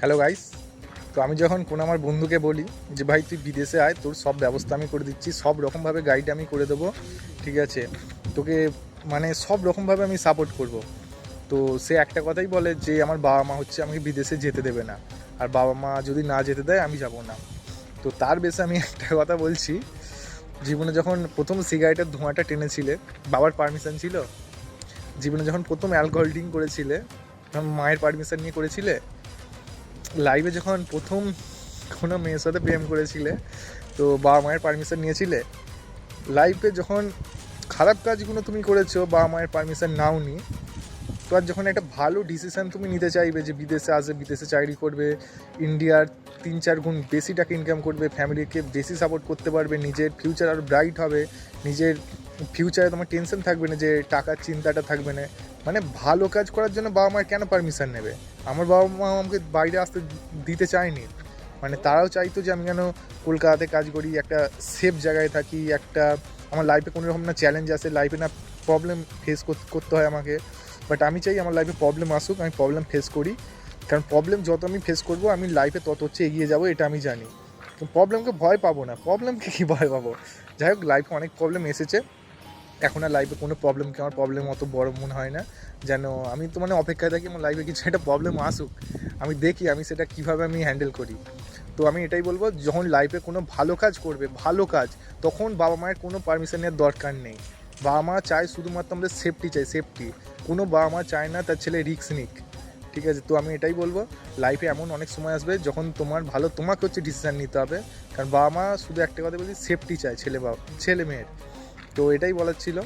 Hello guys. তো আমি যখন কোনো আমার বন্ধুকে বলি যে ভাই তুই বিদেশে আয়, তোর সব ব্যবস্থা আমি করে দিচ্ছি, সব রকমভাবে গাইড আমি করে দেবো, ঠিক আছে, তোকে মানে সব রকমভাবে আমি সাপোর্ট করব। তো সে একটা কথাই বলে যে আমার বাবা মা হচ্ছে আমাকে বিদেশে যেতে দেবে না, আর বাবা মা যদি না যেতে দেয় আমি যাব না। তো তার বেশে আমি একটা কথা বলছি, জীবনে যখন প্রথম সিগারেটের ধোঁয়াটা টেনেছিলে বাবার পারমিশন ছিল? জীবনে যখন প্রথম অ্যালকোহল ড্রিঙ্ক করেছিলে তখন মায়ের পারমিশন নিয়ে করেছিলে? লাইভে যখন প্রথম কোনো মেয়ের সাথে প্রেম করেছিলে তো বাবা মায়ের পারমিশন নিয়েছিলে? লাইফে যখন খারাপ কাজগুলো তুমি করেছো বাবা মায়ের পারমিশন নাওনি, তো আর যখন একটা ভালো ডিসিশান তুমি নিতে চাইবে যে বিদেশে আসবে, বিদেশে চাকরি করবে, ইন্ডিয়ার 3-4 গুণ বেশি টাকা ইনকাম করবে, ফ্যামিলিকে বেশি সাপোর্ট করতে পারবে, নিজের ফিউচার আরও ব্রাইট হবে, নিজের ফিউচারে তোমার টেনশন থাকবে না, যে টাকার চিন্তাটা থাকবে না, মানে ভালো কাজ করার জন্য বাবা মায়ের কেন পারমিশন নেবে? আমার বাবা মা আমাকে বাইরে আসতে দিতে চায়নি, মানে তারাও চাইতো যে আমি যেন কলকাতাতে কাজ করি, একটা সেফ জায়গায় থাকি, একটা আমার লাইফে কোনো রকম না চ্যালেঞ্জ আসে, লাইফে না প্রবলেম ফেস করতে হয় আমাকে। বাট আমি চাই আমার লাইফে প্রবলেম আসুক, আমি প্রবলেম ফেস করি, কারণ প্রবলেম যত আমি ফেস করবো আমি লাইফে তত হচ্ছে এগিয়ে যাবো, এটা আমি জানি। তো প্রবলেমকে ভয় পাবো না, প্রবলেমকে কী ভয় পাবো? যাই হোক, লাইফে অনেক প্রবলেম এসেছে, এখন আর লাইফে কোনো প্রবলেমকে আমার প্রবলেম অত বড় মনে হয় না। যেন আমি তো মানে অপেক্ষায় থাকি আমার লাইফে কিছু একটা প্রবলেম আসুক, আমি দেখি আমি সেটা কীভাবে আমি হ্যান্ডেল করি। তো আমি এটাই বলবো, যখন লাইফে কোনো ভালো কাজ করবে, ভালো কাজ, তখন বাবা মায়ের কোনো পারমিশনের দরকার নেই। বাবা মা চায় শুধুমাত্র আমাদের সেফটি চাই, সেফটি। কোনো বাবা মা চায় না তার ছেলে রিস্ক নিক, ঠিক আছে? তো আমি এটাই বলবো, লাইফে এমন অনেক সময় আসবে যখন তোমার ভালো, তোমাকে হচ্ছে ডিসিশান নিতে হবে, কারণ বাবা মা শুধু একটা কথা বলি, সেফটি চায় ছেলে মেয়ের। তো এটাই বলার ছিল।